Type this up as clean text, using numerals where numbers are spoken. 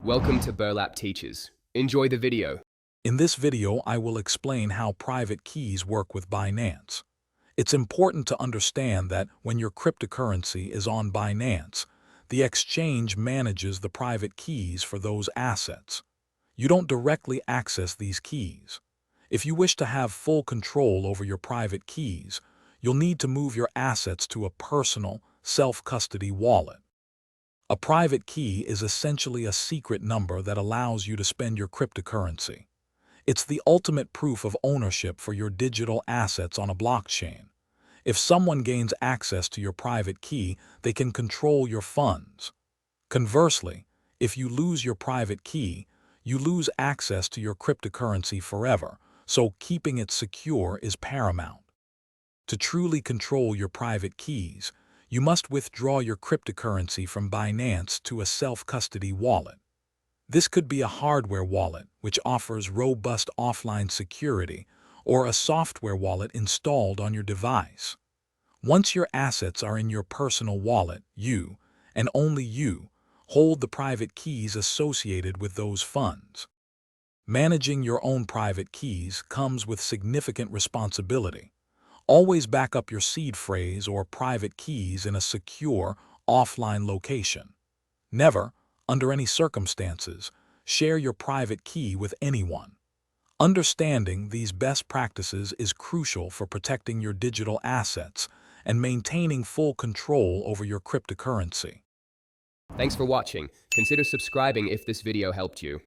Welcome to Burlap Teachers. Enjoy the video. In this video, I will explain how private keys work with Binance. It's important to understand that when your cryptocurrency is on Binance, the exchange manages the private keys for those assets. You don't directly access these keys. If you wish to have full control over your private keys, you'll need to move your assets to a personal, self-custody wallet. A private key is essentially a secret number that allows you to spend your cryptocurrency. It's the ultimate proof of ownership for your digital assets on a blockchain. If someone gains access to your private key, they can control your funds. Conversely, if you lose your private key, you lose access to your cryptocurrency forever, so keeping it secure is paramount. To truly control your private keys, you must withdraw your cryptocurrency from Binance to a self-custody wallet. This could be a hardware wallet, which offers robust offline security, or a software wallet installed on your device. Once your assets are in your personal wallet, you, and only you, hold the private keys associated with those funds. Managing your own private keys comes with significant responsibility. Always back up your seed phrase or private keys in a secure, offline location. Never, under any circumstances, share your private key with anyone. Understanding these best practices is crucial for protecting your digital assets and maintaining full control over your cryptocurrency. Thanks for watching. Consider subscribing if this video helped you.